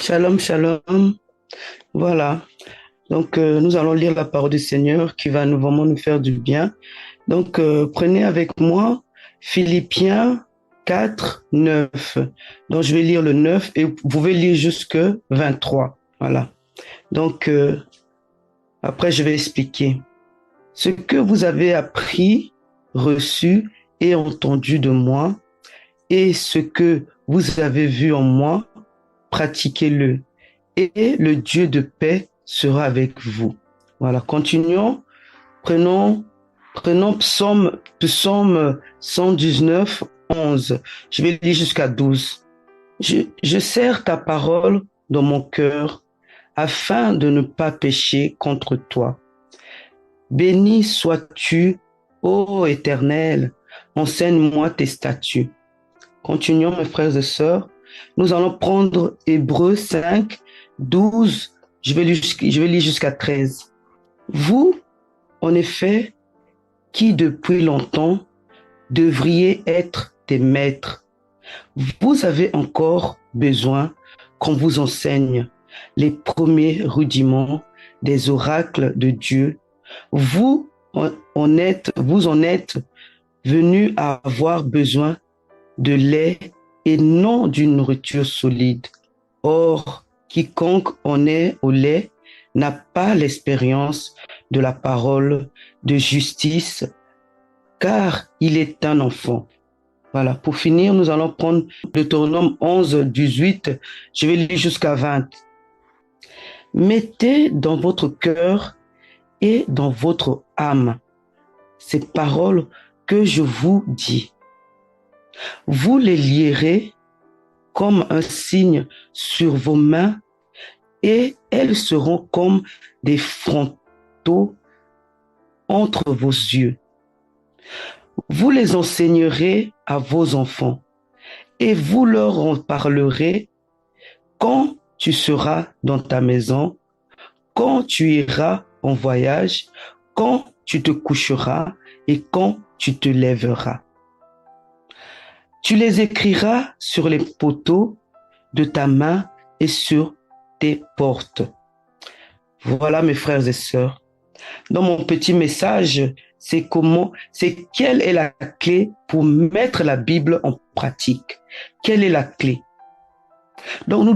Shalom, shalom. Voilà. Donc, nous allons lire la parole du Seigneur qui va vraiment nous faire du bien. Donc, prenez avec moi Philippiens 4, 9. Donc, je vais lire le 9 et vous pouvez lire jusque 23. Voilà. Donc, après, je vais expliquer. Ce que vous avez appris, reçu et entendu de moi et ce que vous avez vu en moi, pratiquez-le et le Dieu de paix sera avec vous. Voilà, continuons. Prenons psaume 119, 11. Je vais lire jusqu'à 12. Je serre ta parole dans mon cœur afin de ne pas pécher contre toi. Béni sois-tu, ô Éternel, enseigne-moi tes statuts. Continuons, mes frères et sœurs. Nous allons prendre Hébreux 5, 12. Je vais lire jusqu'à 13. Vous, en effet, qui depuis longtemps devriez être des maîtres, vous avez encore besoin qu'on vous enseigne les premiers rudiments des oracles de Dieu. Vous en êtes venus à avoir besoin de lait et non d'une nourriture solide. Or, quiconque en est au lait n'a pas l'expérience de la parole de justice, car il est un enfant. Voilà, pour finir, nous allons prendre Deutéronome 11, 18. Je vais lire jusqu'à 20. Mettez dans votre cœur et dans votre âme ces paroles que je vous dis. Vous les lierez comme un signe sur vos mains et elles seront comme des frontaux entre vos yeux. Vous les enseignerez à vos enfants et vous leur en parlerez quand tu seras dans ta maison, quand tu iras en voyage, quand tu te coucheras et quand tu te lèveras. Tu les écriras sur les poteaux de ta main et sur tes portes. Voilà, mes frères et sœurs. Dans mon petit message, c'est quelle est la clé pour mettre la Bible en pratique? Quelle est la clé? Donc, nous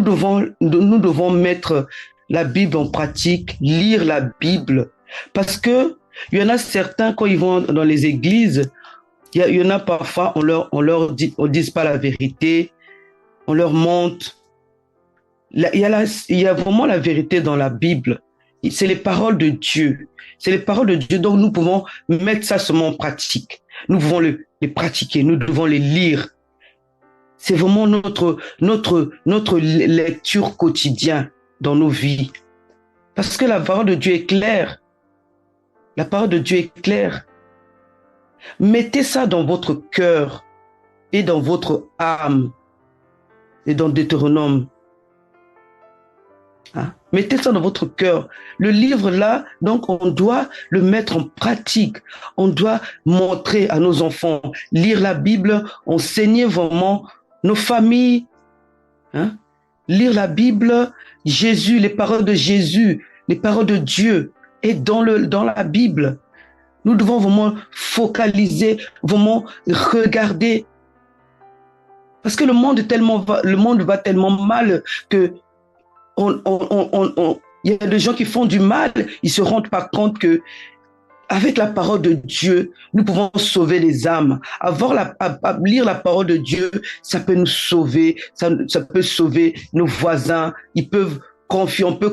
devons mettre la Bible en pratique, lire la Bible, parce que il y en a certains, quand ils vont dans les églises, il y en a parfois, on dit pas la vérité, on leur monte. Il y a vraiment la vérité dans la Bible. C'est les paroles de Dieu. C'est les paroles de Dieu. Donc, nous pouvons mettre ça seulement en pratique. Nous pouvons les pratiquer. Nous devons les lire. C'est vraiment notre lecture quotidienne dans nos vies. Parce que la parole de Dieu est claire. La parole de Dieu est claire. Mettez ça dans votre cœur et dans votre âme et dans Deutéronome. Hein? Mettez ça dans votre cœur. Le livre là, donc on doit le mettre en pratique. On doit montrer à nos enfants, lire la Bible, enseigner vraiment nos familles. Hein? Lire la Bible, Jésus, les paroles de Jésus, les paroles de Dieu est dans la Bible. Nous devons vraiment focaliser, vraiment regarder. Parce que le monde va tellement mal que il y a des gens qui font du mal, ils se rendent pas compte que avec la parole de Dieu, nous pouvons sauver les âmes. Lire la parole de Dieu, ça peut nous sauver, ça peut sauver nos voisins. On peut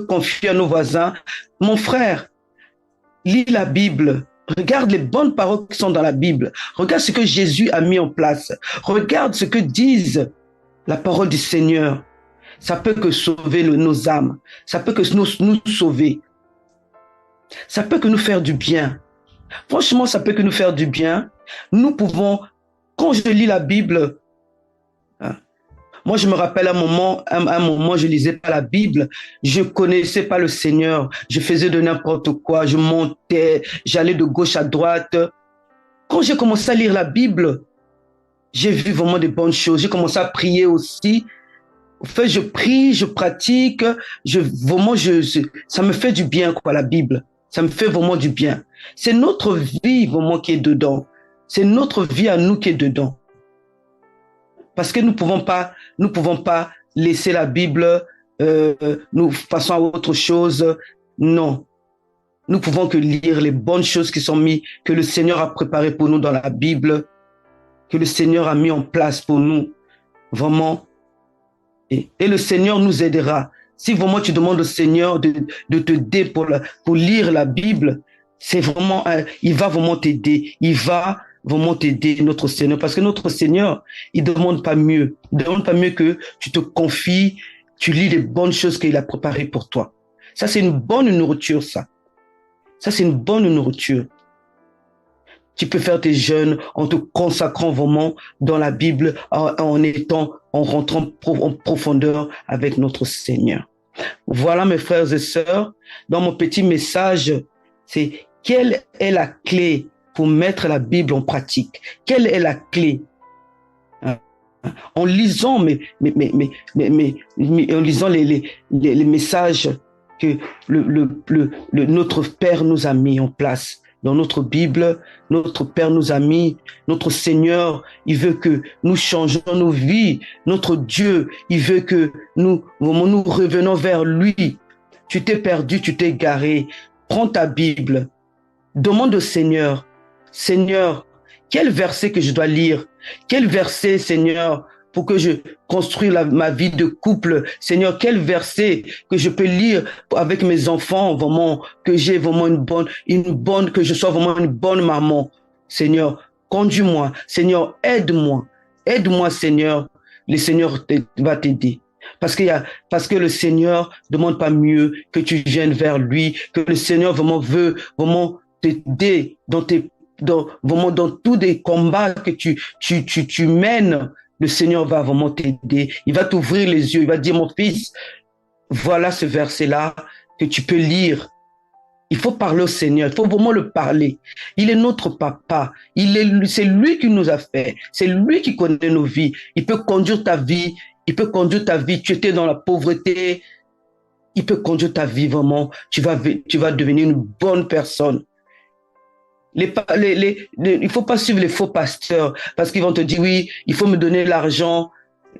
confier à nos voisins. Mon frère, lis la Bible. Regarde les bonnes paroles qui sont dans la Bible. Regarde ce que Jésus a mis en place. Regarde ce que disent la parole du Seigneur. Ça peut que sauver nos âmes. Ça peut que nous sauver. Ça peut que nous faire du bien. Franchement, ça peut que nous faire du bien. Nous pouvons, quand je lis la Bible, hein, moi je me rappelle un moment, je lisais pas la Bible, je connaissais pas le Seigneur, je faisais de n'importe quoi, je montais, j'allais de gauche à droite. Quand j'ai commencé à lire la Bible, j'ai vu vraiment de bonnes choses. J'ai commencé à prier aussi. En fait, je prie, je pratique, vraiment, ça me fait du bien, quoi, la Bible. Ça me fait vraiment du bien. C'est notre vie, vraiment, qui est dedans. C'est notre vie à nous qui est dedans. Parce que nous pouvons pas laisser la Bible, nous passons à autre chose. Non. Nous pouvons que lire les bonnes choses qui sont mises, que le Seigneur a préparées pour nous dans la Bible, que le Seigneur a mis en place pour nous. Vraiment, et le Seigneur nous aidera. Si vraiment tu demandes au Seigneur de t'aider pour lire la Bible, c'est vraiment, il va vraiment t'aider. Il va vraiment t'aider, notre Seigneur. Parce que notre Seigneur, il demande pas mieux. Il demande pas mieux que tu te confies, tu lis les bonnes choses qu'il a préparées pour toi. Ça, c'est une bonne nourriture, ça. Ça, c'est une bonne nourriture. Tu peux faire tes jeûnes en te consacrant vraiment dans la Bible, en rentrant en profondeur avec notre Seigneur. Voilà, mes frères et sœurs, dans mon petit message, c'est quelle est la clé pour mettre la Bible en pratique? Quelle est la clé? En lisant, en lisant les messages que notre Père nous a mis en place dans notre Bible, notre Père nous a mis, notre Seigneur, il veut que nous changeons nos vies, notre Dieu, il veut que nous revenons vers lui. Tu t'es perdu, tu t'es garé. Prends ta Bible, demande au Seigneur, Seigneur, quel verset que je dois lire? Quel verset, Seigneur, pour que je construise ma vie de couple? Seigneur, quel verset que je peux lire avec mes enfants, vraiment, que j'ai vraiment que je sois vraiment une bonne maman? Seigneur, conduis-moi. Seigneur, aide-moi. Aide-moi, Seigneur. Le Seigneur va t'aider. Parce que le Seigneur demande pas mieux que tu viennes vers lui, que le Seigneur vraiment veut vraiment t'aider vraiment dans tous les combats que tu mènes. Le Seigneur va vraiment t'aider. Il va t'ouvrir les yeux. Il va dire, mon fils, voilà ce verset-là que tu peux lire. Il faut parler au Seigneur. Il faut vraiment le parler. Il est notre papa. C'est lui qui nous a fait. C'est lui qui connaît nos vies. Il peut conduire ta vie. Il peut conduire ta vie. Tu étais dans la pauvreté. Il peut conduire ta vie vraiment. Tu vas devenir une bonne personne. Il ne faut pas suivre les faux pasteurs parce qu'ils vont te dire, oui, il faut me donner l'argent,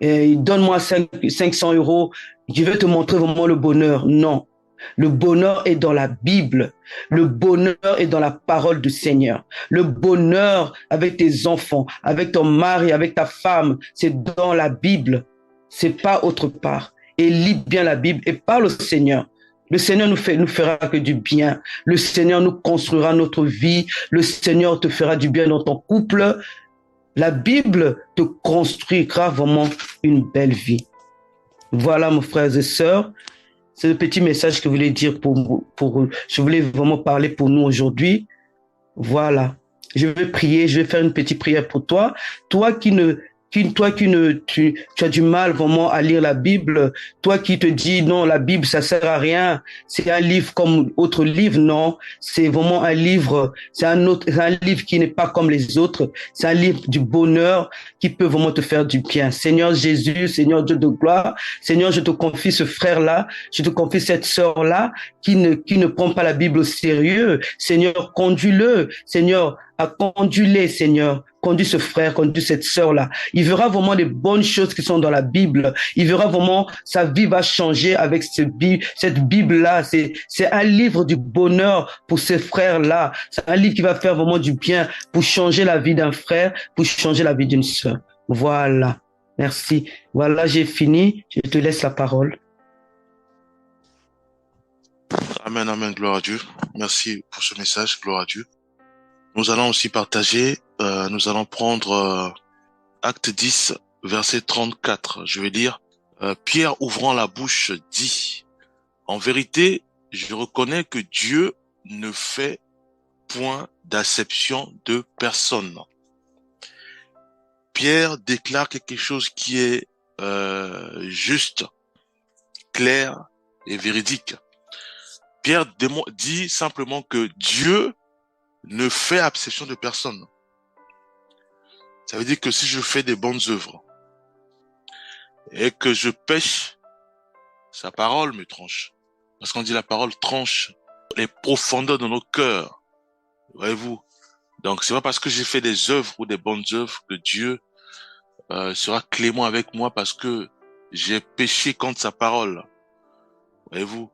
donne-moi 500 euros, je vais te montrer vraiment le bonheur. Non, le bonheur est dans la Bible. Le bonheur est dans la parole du Seigneur. Le bonheur avec tes enfants, avec ton mari, avec ta femme, c'est dans la Bible. C'est pas autre part. Et lis bien la Bible et parle au Seigneur. Le Seigneur nous fera que du bien. Le Seigneur nous construira notre vie. Le Seigneur te fera du bien dans ton couple. La Bible te construira vraiment une belle vie. Voilà, mes frères et sœurs. C'est le petit message que je voulais dire je voulais vraiment parler pour nous aujourd'hui. Voilà. Je vais prier, je vais faire une petite prière pour toi. Tu as du mal vraiment à lire la Bible. Toi qui te dis, non, la Bible, ça sert à rien. C'est un livre comme autre livre. Non, c'est vraiment c'est un livre qui n'est pas comme les autres. C'est un livre du bonheur qui peut vraiment te faire du bien. Seigneur Jésus, Seigneur Dieu de gloire, Seigneur, je te confie ce frère-là, je te confie cette sœur-là qui ne prend pas la Bible au sérieux. Seigneur, conduis-le. Seigneur, conduis-les, Seigneur. Conduis ce frère, conduis cette sœur-là. Il verra vraiment des bonnes choses qui sont dans la Bible. Il verra vraiment sa vie va changer avec cette Bible-là. C'est un livre du bonheur pour ces frères-là. C'est un livre qui va faire vraiment du bien pour changer la vie d'un frère, pour changer la vie d'une sœur. Voilà. Merci. Voilà, j'ai fini. Je te laisse la parole. Amen, amen, gloire à Dieu. Merci pour ce message, gloire à Dieu. Nous allons aussi partager, nous allons prendre Acte 10, verset 34. Je vais lire. Pierre ouvrant la bouche dit, en vérité, je reconnais que Dieu ne fait point d'acception de personne. Pierre déclare quelque chose qui est juste, clair et véridique. Pierre dit simplement que Dieu ne fait acception de personne. Ça veut dire que si je fais des bonnes œuvres et que je pêche, sa parole me tranche. Parce qu'on dit la parole tranche les profondeurs de nos cœurs. Voyez-vous? Donc, c'est pas parce que j'ai fait des œuvres ou des bonnes œuvres que Dieu sera clément avec moi parce que j'ai péché contre sa parole. Voyez-vous?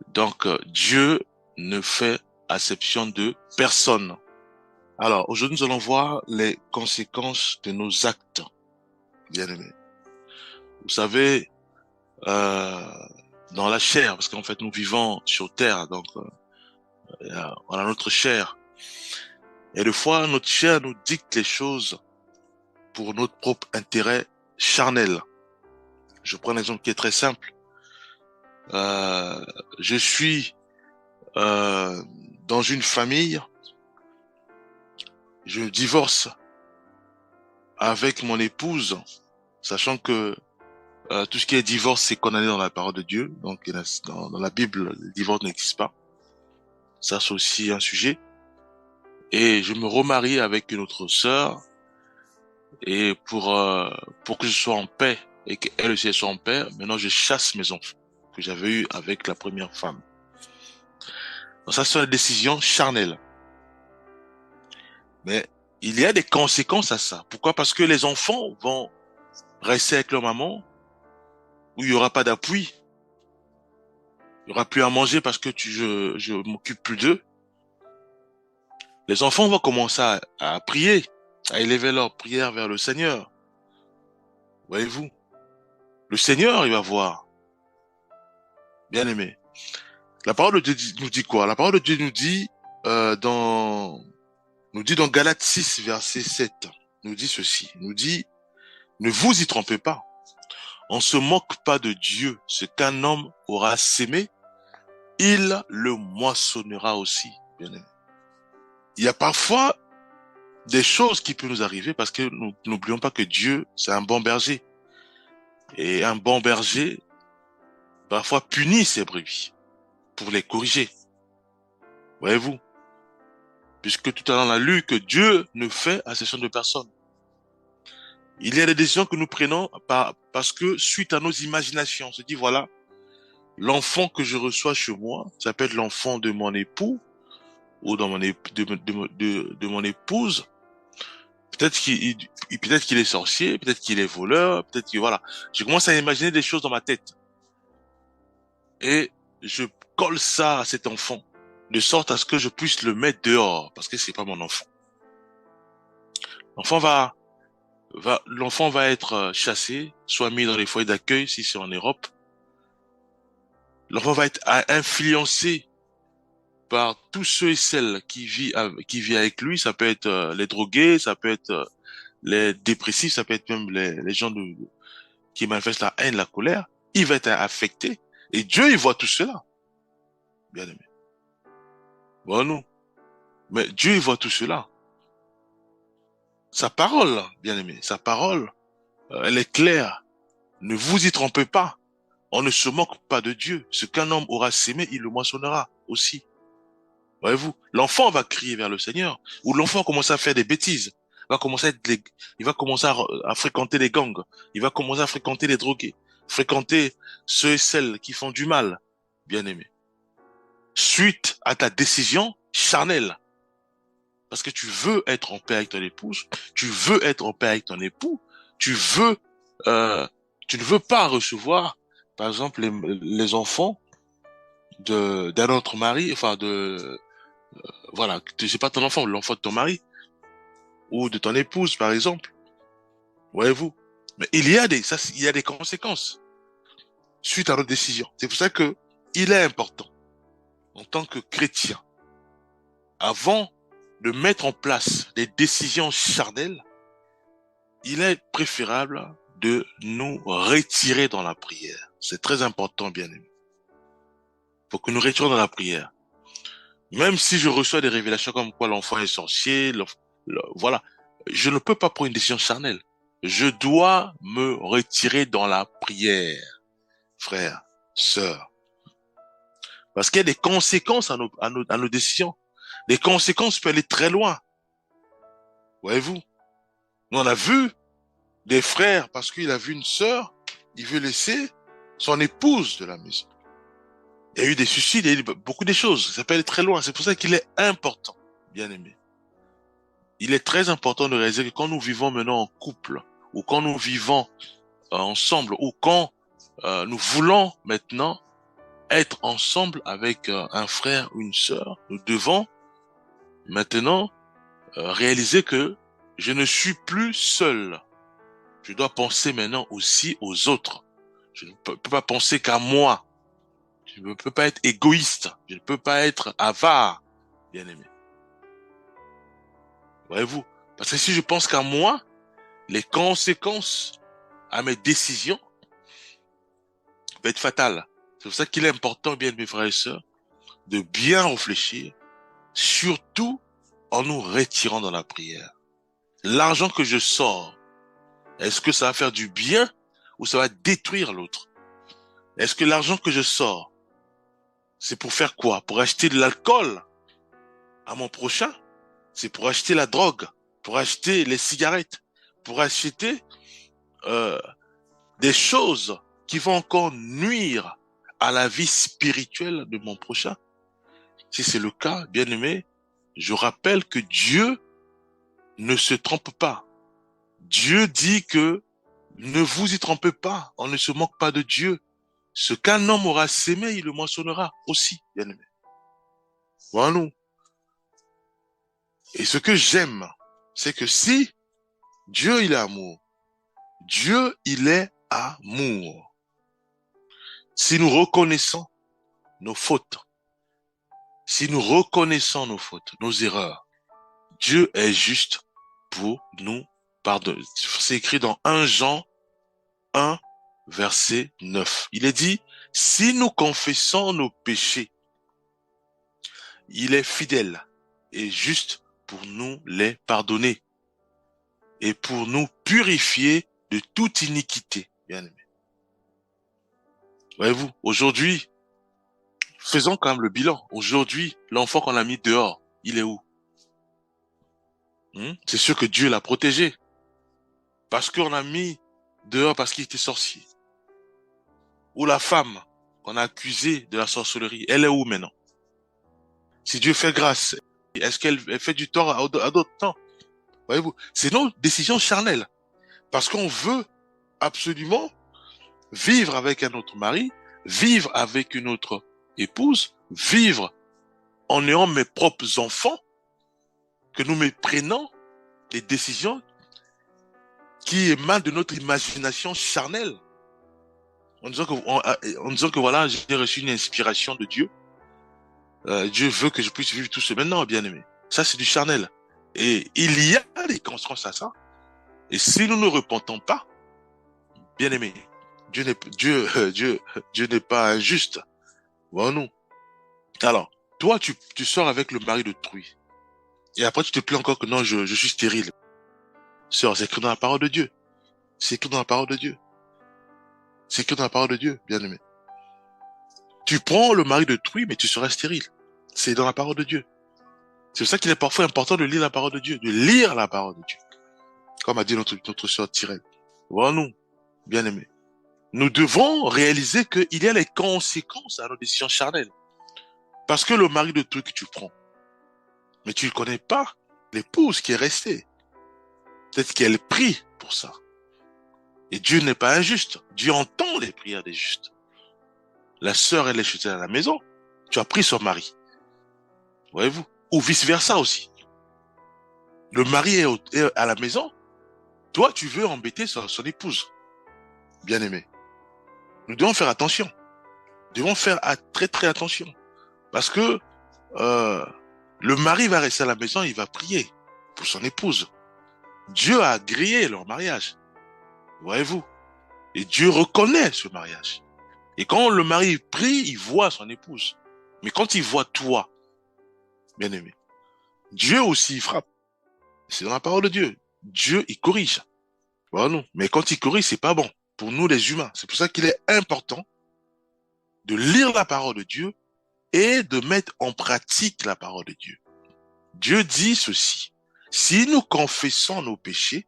Donc, Dieu ne fait acception de personne. Alors, aujourd'hui, nous allons voir les conséquences de nos actes, bien-aimés. Vous savez, dans la chair, parce qu'en fait, nous vivons sur terre, donc on a notre chair. Et des fois, notre chair nous dicte les choses pour notre propre intérêt charnel. Je prends un exemple qui est très simple. Je suis dans une famille, je divorce avec mon épouse, sachant que tout ce qui est divorce, c'est condamné dans la parole de Dieu. Donc, dans la Bible, le divorce n'existe pas. Ça, c'est aussi un sujet. Et je me remarie avec une autre sœur. Et pour que je sois en paix et qu'elle aussi soit en paix, maintenant, je chasse mes enfants que j'avais eus avec la première femme. Donc, ça, c'est une décision charnelle. Mais il y a des conséquences à ça. Pourquoi? Parce que les enfants vont rester avec leur maman où il n'y aura pas d'appui. Il n'y aura plus à manger parce que je m'occupe plus d'eux. Les enfants vont commencer à prier, à élever leur prière vers le Seigneur. Voyez-vous? Le Seigneur, il va voir. Bien aimé. La parole de Dieu nous dit quoi? La parole de Dieu nous dit, dans Galates 6, verset 7, nous dit ceci. Nous dit, ne vous y trompez pas. On se moque pas de Dieu. Ce qu'un homme aura sémé, il le moissonnera aussi. Bien aimé. Il y a parfois des choses qui peuvent nous arriver parce que nous n'oublions pas que Dieu, c'est un bon berger. Et un bon berger, parfois, punit ses brebis pour les corriger. Voyez-vous? Puisque tout à l'heure, on a lu que Dieu ne fait acception de personne. Il y a des décisions que nous prenons parce que suite à nos imaginations, on se dit, voilà, l'enfant que je reçois chez moi, ça peut être l'enfant de mon époux ou de mon épouse. Peut-être qu'il est sorcier, peut-être qu'il est voleur, peut-être que voilà. Je commence à imaginer des choses dans ma tête. Et je colle ça à cet enfant, de sorte à ce que je puisse le mettre dehors, parce que c'est pas mon enfant. L'enfant va être chassé, soit mis dans les foyers d'accueil, si c'est en Europe. L'enfant va être influencé par tous ceux et celles qui vivent avec lui. Ça peut être les drogués, ça peut être les dépressifs, ça peut être même les gens qui manifestent la haine, la colère. Il va être affecté. Et Dieu, il voit tout cela. Bien aimé. Bon, non. Mais Dieu, il voit tout cela. Sa parole, bien aimé, sa parole, elle est claire. Ne vous y trompez pas. On ne se moque pas de Dieu. Ce qu'un homme aura sémé, il le moissonnera aussi. Voyez-vous, l'enfant va crier vers le Seigneur, ou l'enfant commence à faire des bêtises. Il va commencer à fréquenter les gangs. Il va commencer à fréquenter les drogués. Fréquenter ceux et celles qui font du mal, bien aimé. Suite à ta décision charnelle. Parce que tu veux être en paix avec ton épouse, tu veux être en paix avec ton époux, tu ne veux pas recevoir, par exemple, les enfants d'un autre mari, voilà, c'est pas ton enfant, l'enfant de ton mari, ou de ton épouse, par exemple. Voyez-vous? Mais il y a des conséquences suite à notre décision. C'est pour ça que il est important, en tant que chrétien, avant de mettre en place des décisions charnelles, il est préférable de nous retirer dans la prière. C'est très important, bien aimé. Faut que nous retirions dans la prière. Même si je reçois des révélations comme quoi l'enfant est sorcier, voilà, je ne peux pas prendre une décision charnelle. Je dois me retirer dans la prière, frère, sœur. Parce qu'il y a des conséquences à nos décisions. Les conséquences peuvent aller très loin. Voyez-vous? Nous, on a vu des frères, parce qu'il a vu une sœur, il veut laisser son épouse de la maison. Il y a eu des suicides, il y a eu beaucoup de choses. Ça peut aller très loin. C'est pour ça qu'il est important, bien aimé. Il est très important de réaliser que quand nous vivons maintenant en couple, ou quand nous vivons ensemble, ou quand nous voulons maintenant être ensemble avec un frère ou une sœur, nous devons maintenant réaliser que je ne suis plus seul. Je dois penser maintenant aussi aux autres. Je ne peux pas penser qu'à moi. Je ne peux pas être égoïste. Je ne peux pas être avare, bien aimé. Voyez-vous? Parce que si je pense qu'à moi, les conséquences à mes décisions vont être fatales. C'est pour ça qu'il est important, bien mes frères et sœurs, de bien réfléchir, surtout en nous retirant dans la prière. L'argent que je sors, est-ce que ça va faire du bien ou ça va détruire l'autre? Est-ce que l'argent que je sors, c'est pour faire quoi? Pour acheter de l'alcool à mon prochain? C'est pour acheter la drogue, pour acheter les cigarettes, pour acheter des choses qui vont encore nuire à la vie spirituelle de mon prochain? Si c'est le cas, bien aimé, je rappelle que Dieu ne se trompe pas. Dieu dit que ne vous y trompez pas, on ne se moque pas de Dieu. Ce qu'un homme aura sémé, il le moissonnera aussi, bien aimé. Voilà. Et ce que j'aime, c'est que si Dieu, il est amour, Dieu, il est amour. Si nous reconnaissons nos fautes, si nous reconnaissons nos fautes, nos erreurs, Dieu est juste pour nous pardonner. C'est écrit dans 1 Jean 1, verset 9. Il est dit, si nous confessons nos péchés, il est fidèle et juste pour nous les pardonner et pour nous purifier de toute iniquité, bien aimé. Voyez-vous, aujourd'hui, faisons quand même le bilan. Aujourd'hui, l'enfant qu'on a mis dehors, il est où? C'est sûr que Dieu l'a protégé. Parce qu'on a mis dehors parce qu'il était sorcier. Ou la femme qu'on a accusée de la sorcellerie, elle est où maintenant? Si Dieu fait grâce, est-ce qu'elle fait du tort à d'autres temps? Voyez-vous, c'est nos décisions charnelles. Parce qu'on veut absolument vivre avec un autre mari, vivre avec une autre épouse, vivre en ayant mes propres enfants, que nous méprenons des décisions qui émanent de notre imagination charnelle. En disant que voilà, j'ai reçu une inspiration de Dieu. Dieu veut que je puisse vivre tout ce maintenant, bien aimé. Ça, c'est du charnel. Et il y a des conséquences à ça. Et si nous ne repentons pas, bien aimé, Dieu n'est pas injuste. Voilà, non. Alors, toi, tu sors avec le mari d'autrui. Et après, tu te plains encore que non, je suis stérile. Sœur, c'est écrit dans la parole de Dieu. C'est écrit dans la parole de Dieu. C'est écrit dans la parole de Dieu, bien aimé. Tu prends le mari d'autrui, mais tu seras stérile. C'est dans la parole de Dieu. C'est pour ça qu'il est parfois important de lire la parole de Dieu, de lire la parole de Dieu. Comme a dit notre sœur Tyrène. Voilà, nous, bien aimés. Nous devons réaliser qu'il y a les conséquences à nos décisions charnelles. Parce que le mari d'autrui que tu prends, mais tu ne connais pas l'épouse qui est restée. Peut-être qu'elle prie pour ça. Et Dieu n'est pas injuste. Dieu entend les prières des justes. La sœur, elle est chez elle à la maison. Tu as pris son mari. Voyez-vous? Ou vice-versa aussi. Le mari est à la maison. Toi, tu veux embêter son épouse. Bien aimé. Nous devons faire attention. Nous devons faire très très attention. Parce que le mari va rester à la maison, il va prier pour son épouse. Dieu a agréé leur mariage. Voyez-vous? Et Dieu reconnaît ce mariage. Et quand le mari prie, il voit son épouse. Mais quand il voit toi, bien aimé, Dieu aussi il frappe. C'est dans la parole de Dieu. Dieu, il corrige. Voilà, non. Mais quand il corrige, c'est pas bon. Pour nous, les humains. C'est pour ça qu'il est important de lire la parole de Dieu et de mettre en pratique la parole de Dieu. Dieu dit ceci. Si nous confessons nos péchés,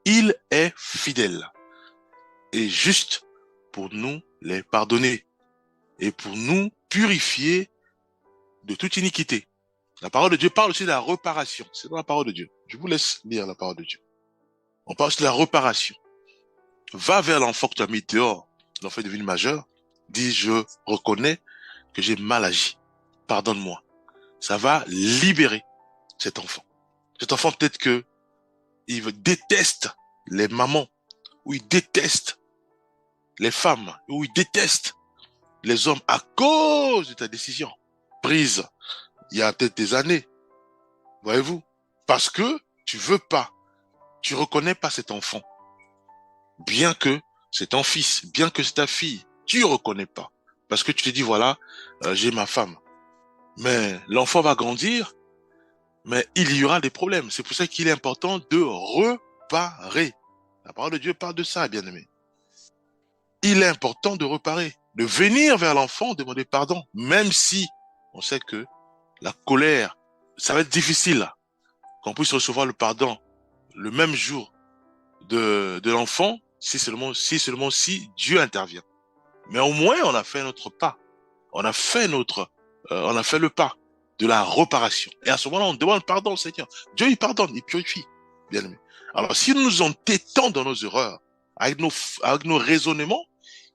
il est fidèle et juste pour nous les pardonner et pour nous purifier de toute iniquité. La parole de Dieu parle aussi de la réparation. C'est dans la parole de Dieu. Je vous laisse lire la parole de Dieu. On parle aussi de la réparation. Va vers l'enfant que tu as mis dehors. L'enfant est devenu majeur. Dis, je reconnais que j'ai mal agi. Pardonne-moi. Ça va libérer cet enfant. Cet enfant, peut-être que il déteste les mamans, ou il déteste les femmes, ou il déteste les hommes à cause de ta décision prise il y a peut-être des années. Voyez-vous? Parce que tu veux pas, tu reconnais pas cet enfant. Bien que c'est ton fils, bien que c'est ta fille, tu reconnais pas. Parce que tu te dis, voilà, j'ai ma femme. Mais l'enfant va grandir, mais il y aura des problèmes. C'est pour ça qu'il est important de réparer. La parole de Dieu parle de ça, bien-aimé. Il est important de réparer, de venir vers l'enfant, demander pardon, même si on sait que la colère, ça va être difficile qu'on puisse recevoir le pardon le même jour de l'enfant, si seulement si Dieu intervient. Mais au moins, on a fait notre pas. On a fait le pas de la réparation. Et à ce moment-là, on demande pardon au Seigneur. Dieu, il pardonne, il purifie. Bien aimé. Alors, si nous nous entêtons dans nos erreurs, avec nos raisonnements,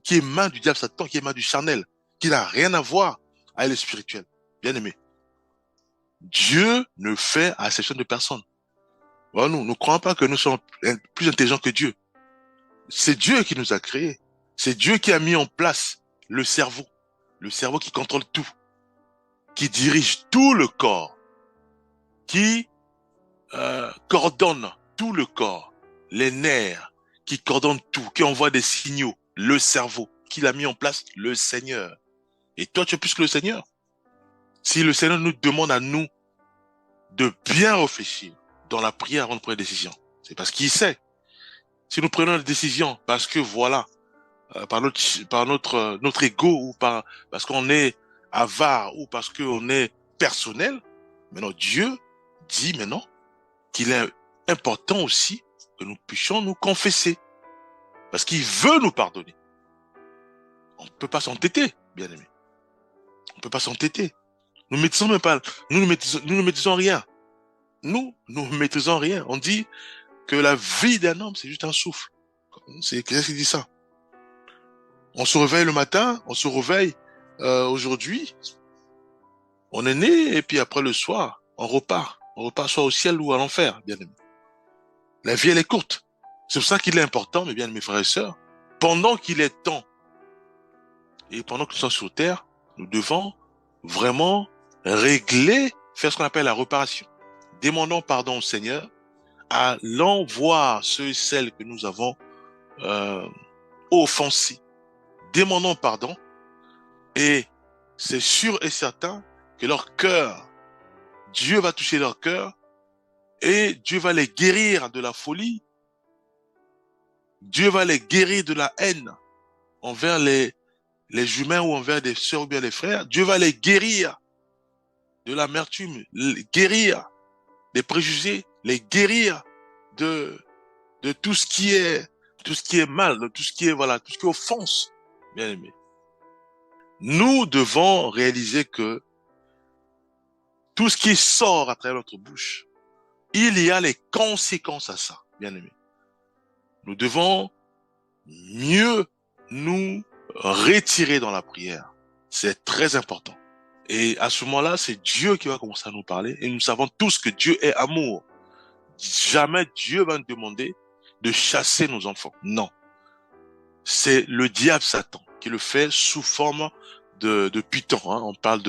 qui émanent du diable Satan, qui émanent du charnel, qui n'a rien à voir avec le spirituel. Bien aimé. Dieu ne fait exception de personne. Bon, nous ne croyons pas que nous sommes plus intelligents que Dieu. C'est Dieu qui nous a créés. C'est Dieu qui a mis en place le cerveau qui contrôle tout, qui dirige tout le corps, qui coordonne tout le corps, les nerfs, qui coordonne tout, qui envoie des signaux, le cerveau, qu'il a mis en place le Seigneur. Et toi, tu es plus que le Seigneur. Si le Seigneur nous demande à nous de bien réfléchir dans la prière avant de prendre des décisions, c'est parce qu'il sait. Si nous prenons des décisions parce que voilà, par notre ego ou parce qu'on est avare ou parce qu'on est personnel, maintenant Dieu dit maintenant qu'il est important aussi que nous puissions nous confesser parce qu'il veut nous pardonner. On ne peut pas s'entêter, bien aimé. On ne peut pas s'entêter. Nous ne maîtrisons même pas, nous ne maîtrisons rien. Nous ne maîtrisons rien. On dit que la vie d'un homme, c'est juste un souffle. C'est qu'est-ce qui dit ça? On se réveille le matin, on se réveille aujourd'hui, on est né et puis après le soir, on repart. On repart soit au ciel ou à l'enfer, bien aimé. La vie, elle est courte. C'est pour ça qu'il est important, mes bien-aimés frères et sœurs, pendant qu'il est temps et pendant que nous sommes sur terre, nous devons vraiment régler, faire ce qu'on appelle la réparation. Demandons pardon au Seigneur, allons voir ceux et celles que nous avons offensés. Demandons pardon et c'est sûr et certain que leur cœur, Dieu va toucher leur cœur et Dieu va les guérir de la folie. Dieu va les guérir de la haine envers les humains ou envers des sœurs ou bien des frères. Dieu va les guérir de l'amertume, les guérir des préjugés, les guérir de tout ce qui est mal, de tout ce qui est, voilà, tout ce qui offense, bien aimé. Nous devons réaliser que tout ce qui sort à travers notre bouche, il y a les conséquences à ça, bien aimé. Nous devons mieux nous retirer dans la prière. C'est très important. Et à ce moment-là, c'est Dieu qui va commencer à nous parler. Et nous savons tous que Dieu est amour. Jamais Dieu va nous demander de chasser nos enfants. Non. C'est le diable Satan qui le fait sous forme de python. Hein. On parle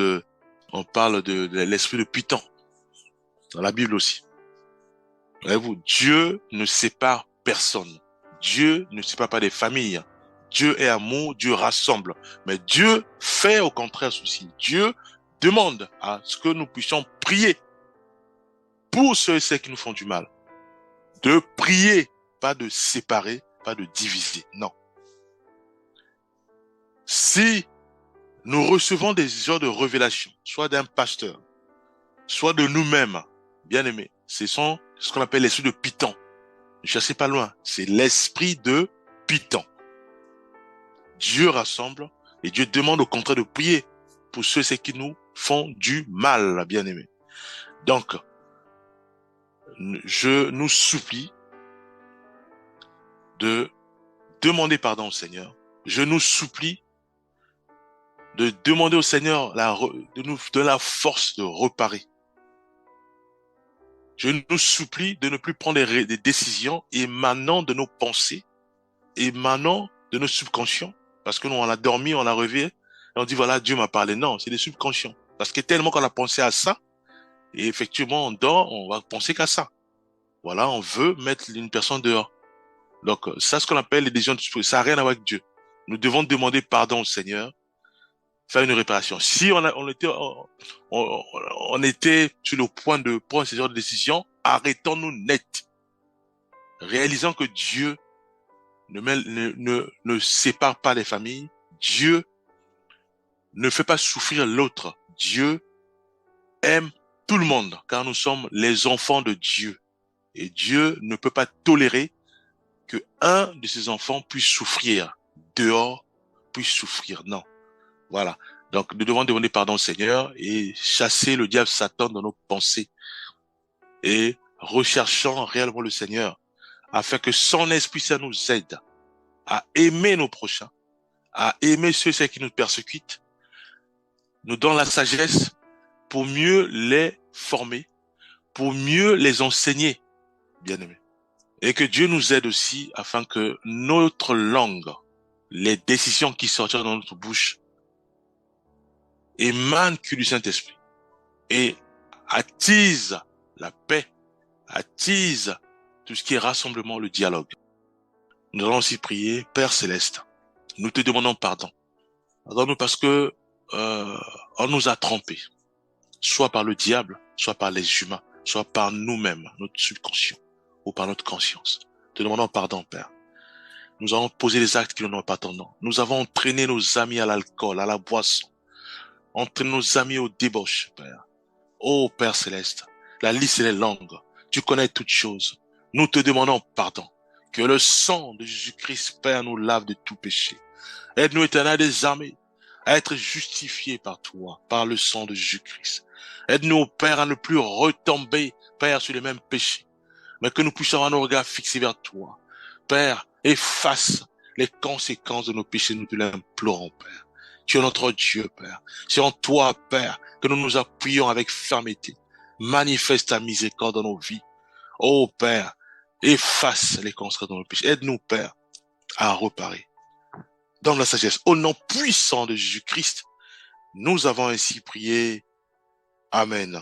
de l'esprit de python. Dans la Bible aussi. Voyez-vous, Dieu ne sépare personne. Dieu ne sépare pas des familles. Dieu est amour, Dieu rassemble. Mais Dieu fait au contraire ceci. Dieu demande à ce que nous puissions prier pour ceux et celles qui nous font du mal. De prier, pas de séparer, pas de diviser. Non. Si nous recevons des heures de révélation, soit d'un pasteur, soit de nous-mêmes, bien aimés, ce sont ce qu'on appelle l'esprit de Python. Ne cherchez pas loin, c'est l'esprit de Python. Dieu rassemble et Dieu demande au contraire de prier pour ceux qui nous font du mal, bien-aimés. Donc, je nous supplie de demander pardon au Seigneur. Je nous supplie de demander au Seigneur de nous donner la force de reparer. Je nous supplie de ne plus prendre des décisions émanant de nos pensées, émanant de nos subconscients. Parce que nous, on a dormi, on a rêvé, et on dit, voilà, Dieu m'a parlé. Non, c'est des subconscients. Parce que tellement qu'on a pensé à ça, et effectivement, on dort, on va penser qu'à ça. Voilà, on veut mettre une personne dehors. Donc, ça, ce qu'on appelle les décisions de subconscience, ça n'a rien à voir avec Dieu. Nous devons demander pardon au Seigneur, faire une réparation. Si on était sur le point de prendre ce genre de décision, arrêtons-nous net. Réalisons que Dieu ne sépare pas les familles. Dieu ne fait pas souffrir l'autre. Dieu aime tout le monde, car nous sommes les enfants de Dieu. Et Dieu ne peut pas tolérer que un de ses enfants puisse souffrir dehors, puisse souffrir. Non. Voilà. Donc, nous devons demander pardon au Seigneur et chasser le diable Satan dans nos pensées et recherchant réellement le Seigneur afin que son Esprit Saint nous aide à aimer nos prochains, à aimer ceux qui nous persécutent, nous donne la sagesse pour mieux les former, pour mieux les enseigner, bien-aimés. Et que Dieu nous aide aussi afin que notre langue, les décisions qui sortiront de notre bouche, émanent que du Saint-Esprit et attise la paix, attise tout ce qui est rassemblement, le dialogue. Nous allons aussi prier, Père Céleste, nous te demandons pardon. Pardonne-nous parce que on nous a trompés, soit par le diable, soit par les humains, soit par nous-mêmes, notre subconscient, ou par notre conscience. Te demandons pardon, Père. Nous avons posé des actes qui ne nous appartiennent. Nous avons entraîné nos amis à l'alcool, à la boisson, entraîné nos amis aux débauches, Père. Ô Père Céleste, la liste est longue. Tu connais toutes choses. Nous te demandons pardon. Que le sang de Jésus-Christ, Père, nous lave de tout péché. Aide-nous, Éternel des armées, à être justifiés par toi, par le sang de Jésus-Christ. Aide-nous, Père, à ne plus retomber, Père, sur les mêmes péchés, mais que nous puissions avoir nos regards fixés vers toi. Père, efface les conséquences de nos péchés, nous te l'implorons, Père. Tu es notre Dieu, Père. C'est en toi, Père, que nous nous appuyons avec fermeté. Manifeste ta miséricorde dans nos vies. Ô Père, efface les conséquences de nos péchés. Aide-nous, Père, à reparer. Donne la sagesse. Au nom puissant de Jésus-Christ, nous avons ainsi prié. Amen.